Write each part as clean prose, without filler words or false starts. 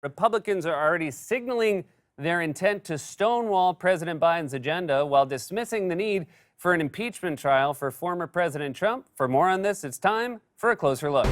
Republicans are already signaling their intent to stonewall President Biden's agenda while dismissing the need for an impeachment trial for former President Trump. For more on this, it's time for a closer look.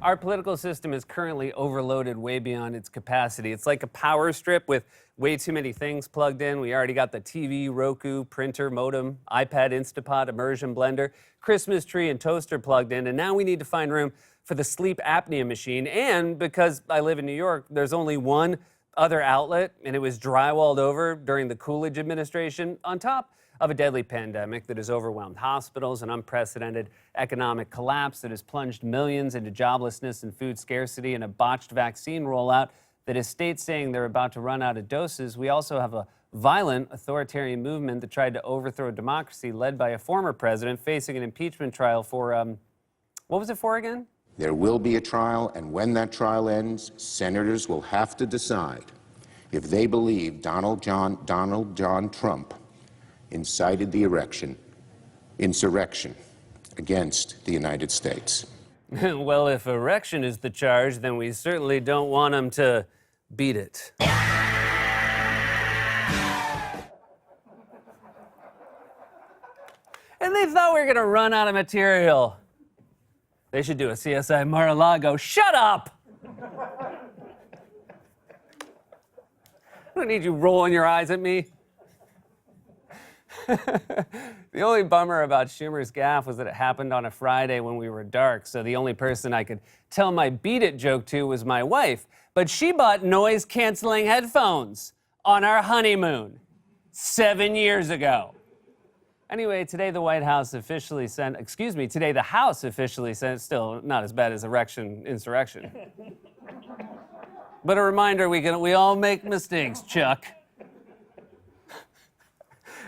Our political system is currently overloaded way beyond its capacity. It's like a power strip with way too many things plugged in. We already got the TV, Roku, printer, modem, iPad, Instapot, immersion blender, Christmas tree, and toaster plugged in. And now we need to find room for the sleep apnea machine. And because I live in New York, there's only one other outlet, and it was drywalled over during the Coolidge administration, on top of a deadly pandemic that has overwhelmed hospitals, an unprecedented economic collapse that has plunged millions into joblessness and food scarcity, and a botched vaccine rollout that has states saying they're about to run out of doses. We also have a violent authoritarian movement that tried to overthrow democracy, led by a former president facing an impeachment trial for, what was it for again? There will be a trial, and when that trial ends, senators will have to decide if they believe Donald John Trump incited the insurrection against the United States. Well, if erection is the charge, then we certainly don't want him to beat it. And they thought we were going to run out of material. They should do a CSI Mar-a-Lago. Shut up! I don't need you rolling your eyes at me. The only bummer about Schumer's gaffe was that it happened on a Friday when we were dark, so the only person I could tell my beat it joke to was my wife. But she bought noise-canceling headphones on our honeymoon 7 years ago. Anyway, today the House officially sent, still not as bad as insurrection. But a reminder, we all make mistakes, Chuck.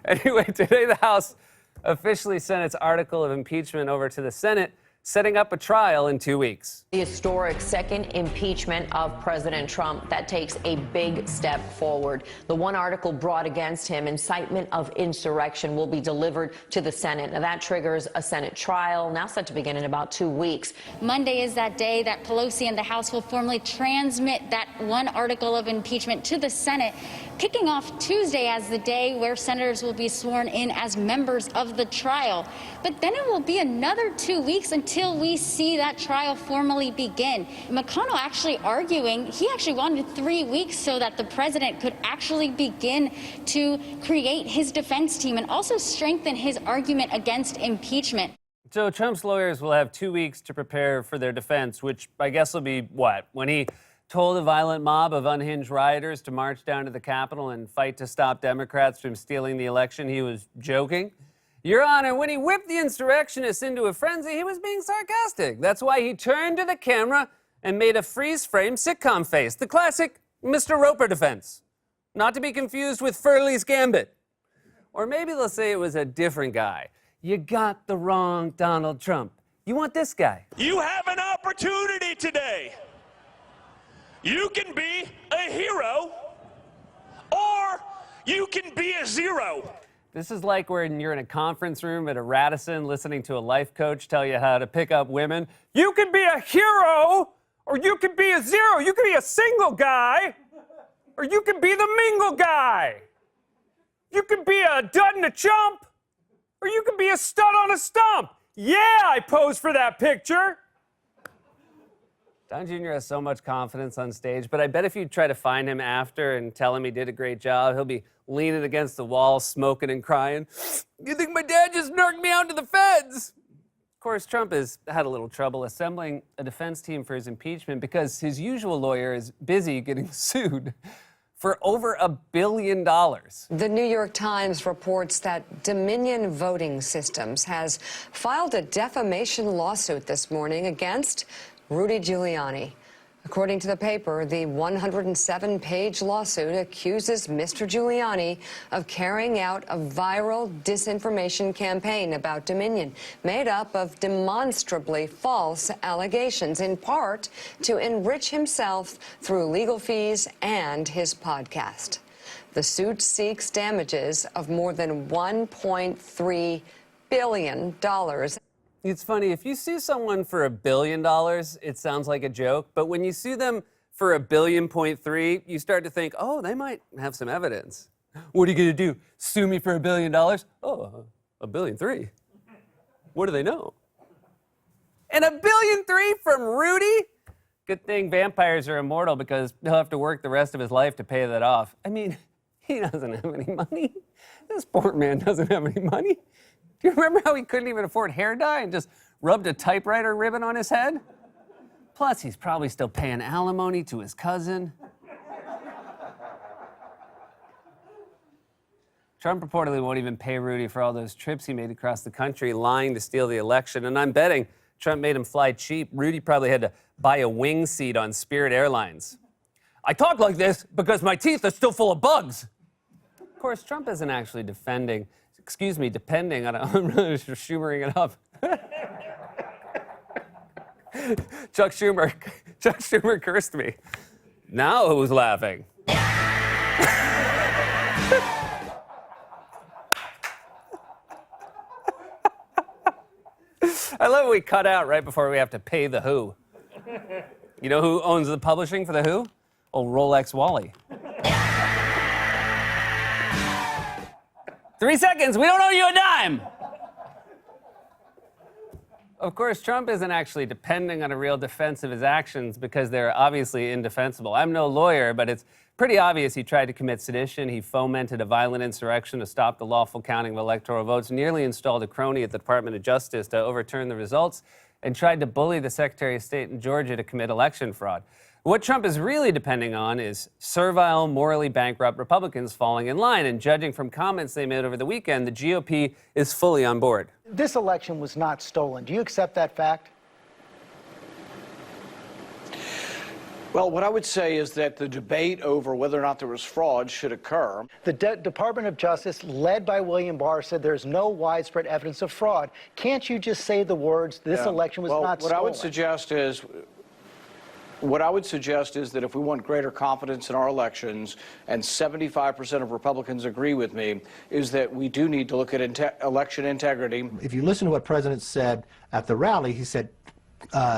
Anyway, today the House officially sent its article of impeachment over to the Senate, setting up a trial in 2 weeks. The historic second impeachment of President Trump, that takes a big step forward. The one article brought against him, incitement of insurrection, will be delivered to the Senate. Now that triggers a Senate trial, now set to begin in about 2 weeks. Monday is that day that Pelosi and the House will formally transmit that one article of impeachment to the Senate, kicking off Tuesday as the day where senators will be sworn in as members of the trial. But then it will be another 2 weeks until we see that trial formally begin. McConnell actually arguing he actually wanted 3 weeks so that the president could actually begin to create his defense team and also strengthen his argument against impeachment. So Trump's lawyers will have 2 weeks to prepare for their defense, which I guess will be what? When he told a violent mob of unhinged rioters to march down to the Capitol and fight to stop Democrats from stealing the election, he was joking? Your Honor, when he whipped the insurrectionists into a frenzy, he was being sarcastic. That's why he turned to the camera and made a freeze-frame sitcom face, the classic Mr. Roper defense. Not to be confused with Furley's Gambit. Or maybe they'll say it was a different guy. You got the wrong Donald Trump. You want this guy. You have an opportunity today. You can be a hero, or you can be a zero. This is like when you're in a conference room at a Radisson listening to a life coach tell you how to pick up women. You can be a hero, or you can be a zero. You can be a single guy, or you can be the mingle guy. You can be a dud and a chump, or you can be a stud on a stump. Yeah, I posed for that picture. Don Jr. has so much confidence on stage, but I bet if you try to find him after and tell him he did a great job, he'll be leaning against the wall, smoking and crying. You think my dad just narked me out to the feds? Of course, Trump has had a little trouble assembling a defense team for his impeachment because his usual lawyer is busy getting sued for over $1 billion. The New York Times reports that Dominion Voting Systems has filed a defamation lawsuit this morning against Rudy Giuliani. According to the paper, the 107-page lawsuit accuses Mr. Giuliani of carrying out a viral disinformation campaign about Dominion, made up of demonstrably false allegations, in part to enrich himself through legal fees and his podcast. The suit seeks damages of more than $1.3 billion. It's funny, if you sue someone for $1 billion, it sounds like a joke, but when you sue them for $1.3 billion, you start to think, oh, they might have some evidence. What are you gonna do? Sue me for $1 billion? Oh, $1.3 billion. What do they know? And $1.3 billion from Rudy? Good thing vampires are immortal because he'll have to work the rest of his life to pay that off. I mean, he doesn't have any money. This poor man doesn't have any money. Do you remember how he couldn't even afford hair dye and just rubbed a typewriter ribbon on his head? Plus, he's probably still paying alimony to his cousin. Trump reportedly won't even pay Rudy for all those trips he made across the country lying to steal the election. And I'm betting Trump made him fly cheap. Rudy probably had to buy a wing seat on Spirit Airlines. I talk like this because my teeth are still full of bugs. Of course, Trump isn't actually depending on I'm really Schumering it up. Chuck Schumer cursed me. Now who's laughing? I love what we cut out right before we have to pay the Who. You know who owns the publishing for the Who? Old Rolex Wally. 3 seconds, we don't owe you a dime! Of course, Trump isn't actually depending on a real defense of his actions because they're obviously indefensible. I'm no lawyer, but it's pretty obvious he tried to commit sedition. He fomented a violent insurrection to stop the lawful counting of electoral votes, nearly installed a crony at the Department of Justice to overturn the results, and tried to bully the Secretary of State in Georgia to commit election fraud. What Trump is really depending on is servile, morally bankrupt Republicans falling in line. And judging from comments they made over the weekend, the GOP is fully on board. This election was not stolen. Do you accept that fact? Well, what I would say is that the debate over whether or not there was fraud should occur. The Department of Justice, led by William Barr, said there's no widespread evidence of fraud. Can't you just say the words, this election was not stolen? What I would suggest is that if we want greater confidence in our elections, and 75% of Republicans agree with me, is that we do need to look at election integrity. If you listen to what the President said at the rally, he said,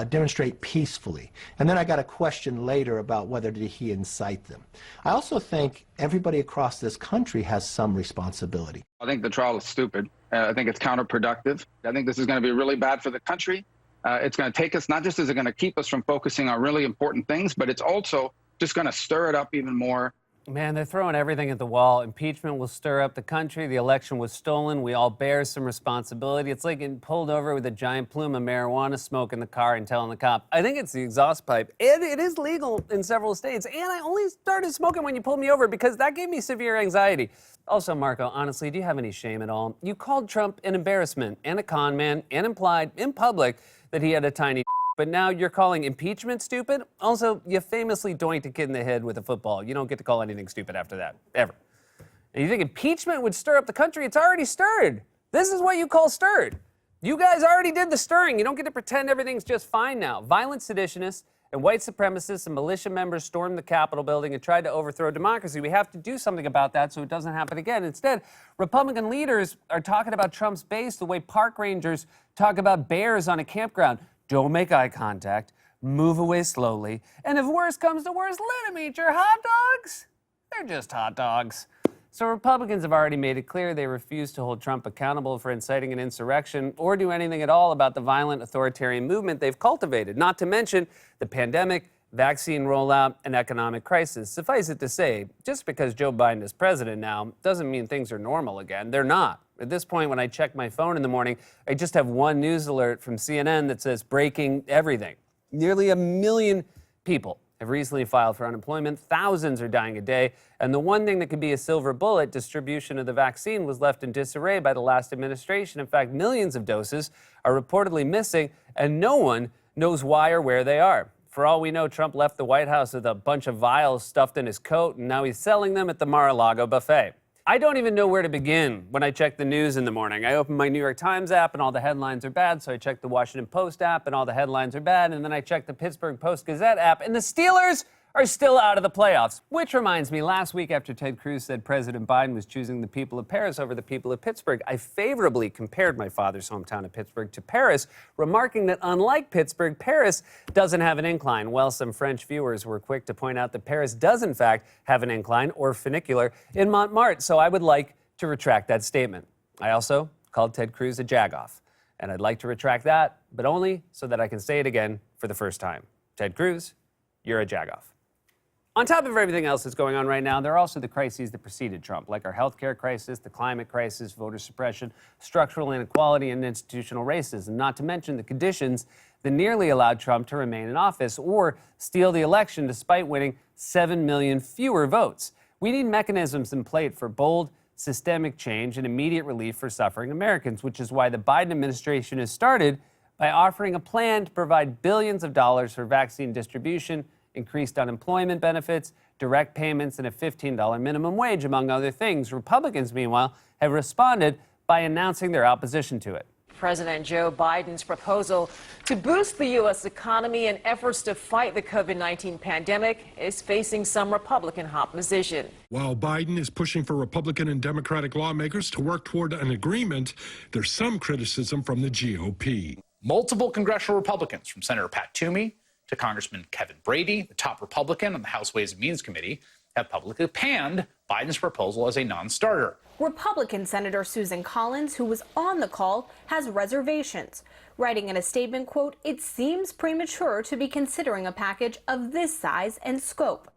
demonstrate peacefully. And then I got a question later about whether did he incite them. I also think everybody across this country has some responsibility. I think the trial is stupid. I think it's counterproductive. I think this is going to be really bad for the country. It's going to take us, not just is it going to keep us from focusing on really important things, but it's also just going to stir it up even more. Man, they're throwing everything at the wall. Impeachment will stir up the country. The election was stolen. We all bear some responsibility. It's like getting pulled over with a giant plume of marijuana smoke in the car and telling the cop, I think it's the exhaust pipe. And it is legal in several states. And I only started smoking when you pulled me over because that gave me severe anxiety. Also, Marco, honestly, do you have any shame at all? You called Trump an embarrassment and a con man and implied in public that he had a tiny but now you're calling impeachment stupid? Also, you famously doinked a kid in the head with a football. You don't get to call anything stupid after that, ever. And you think impeachment would stir up the country? It's already stirred. This is what you call stirred. You guys already did the stirring. You don't get to pretend everything's just fine now. Violent seditionists and white supremacists and militia members stormed the Capitol building and tried to overthrow democracy. We have to do something about that so it doesn't happen again. Instead, Republican leaders are talking about Trump's base the way park rangers talk about bears on a campground. Don't make eye contact, move away slowly, and if worse comes to worse, let them eat your hot dogs. They're just hot dogs. So Republicans have already made it clear they refuse to hold Trump accountable for inciting an insurrection or do anything at all about the violent authoritarian movement they've cultivated, not to mention the pandemic, vaccine rollout, and economic crisis. Suffice it to say, just because Joe Biden is president now doesn't mean things are normal again. They're not. At this point, when I check my phone in the morning, I just have one news alert from CNN that says breaking everything. Nearly 1 million people have recently filed for unemployment. Thousands are dying a day. And the one thing that could be a silver bullet, distribution of the vaccine, was left in disarray by the last administration. In fact, millions of doses are reportedly missing, and no one knows why or where they are. For all we know, Trump left the White House with a bunch of vials stuffed in his coat, and now he's selling them at the Mar-a-Lago buffet. I don't even know where to begin when I check the news in the morning. I open my New York Times app and all the headlines are bad, so I check the Washington Post app and all the headlines are bad, and then I check the Pittsburgh Post-Gazette app and the Steelers are still out of the playoffs. Which reminds me, last week after Ted Cruz said President Biden was choosing the people of Paris over the people of Pittsburgh, I favorably compared my father's hometown of Pittsburgh to Paris, remarking that unlike Pittsburgh, Paris doesn't have an incline. Well, some French viewers were quick to point out that Paris does in fact have an incline, or funicular, in Montmartre, so I would like to retract that statement. I also called Ted Cruz a jagoff, and I'd like to retract that, but only so that I can say it again for the first time. Ted Cruz, you're a jagoff. On top of everything else that's going on right now, there are also the crises that preceded Trump, like our healthcare crisis, the climate crisis, voter suppression, structural inequality, and institutional racism, not to mention the conditions that nearly allowed Trump to remain in office or steal the election despite winning 7 million fewer votes. We need mechanisms in place for bold, systemic change and immediate relief for suffering Americans, which is why the Biden administration has started by offering a plan to provide billions of dollars for vaccine distribution, increased unemployment benefits, direct payments, and a $15 minimum wage, among other things. Republicans, meanwhile, have responded by announcing their opposition to it. President Joe Biden's proposal to boost the U.S. economy and efforts to fight the COVID-19 pandemic is facing some Republican opposition. While Biden is pushing for Republican and Democratic lawmakers to work toward an agreement, there's some criticism from the GOP. Multiple congressional Republicans, from Senator Pat Toomey to Congressman Kevin Brady, the top Republican on the House Ways and Means Committee, have publicly panned Biden's proposal as a non-starter. Republican Senator Susan Collins, who was on the call, has reservations, writing in a statement, quote, "It seems premature to be considering a package of this size and scope."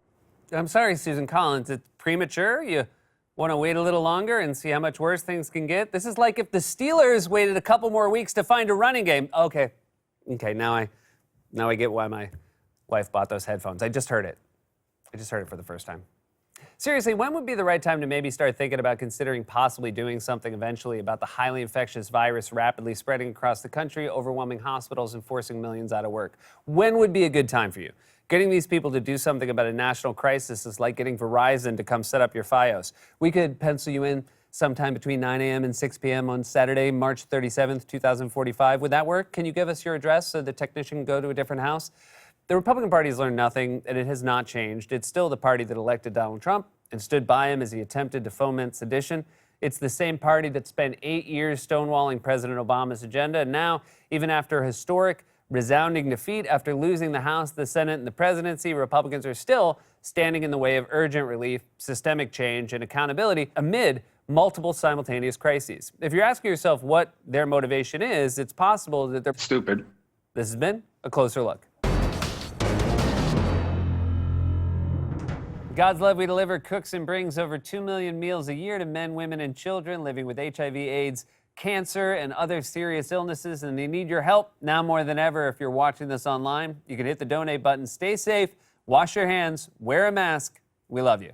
I'm sorry, Susan Collins, it's premature? You want to wait a little longer and see how much worse things can get? This is like if the Steelers waited a couple more weeks to find a running game. Okay, now I get why my wife bought those headphones. I just heard it for the first time. Seriously, when would be the right time to maybe start thinking about considering possibly doing something eventually about the highly infectious virus rapidly spreading across the country, overwhelming hospitals, and forcing millions out of work? When would be a good time for you? Getting these people to do something about a national crisis is like getting Verizon to come set up your Fios. We could pencil you in sometime between 9 a.m. and 6 p.m. on Saturday, March 37th, 2045. Would that work? Can you give us your address so the technician can go to a different house? The Republican Party has learned nothing, and it has not changed. It's still the party that elected Donald Trump and stood by him as he attempted to foment sedition. It's the same party that spent 8 years stonewalling President Obama's agenda, and now, even after a historic, resounding defeat, after losing the House, the Senate, and the presidency, Republicans are still standing in the way of urgent relief, systemic change, and accountability amid multiple simultaneous crises. If you're asking yourself what their motivation is, it's possible that they're stupid. This has been A Closer Look. God's Love We Deliver cooks and brings over 2 million meals a year to men, women, and children living with HIV, AIDS, cancer, and other serious illnesses, and they need your help now more than ever. If you're watching this online, you can hit the donate button. Stay safe, wash your hands, wear a mask. We love you.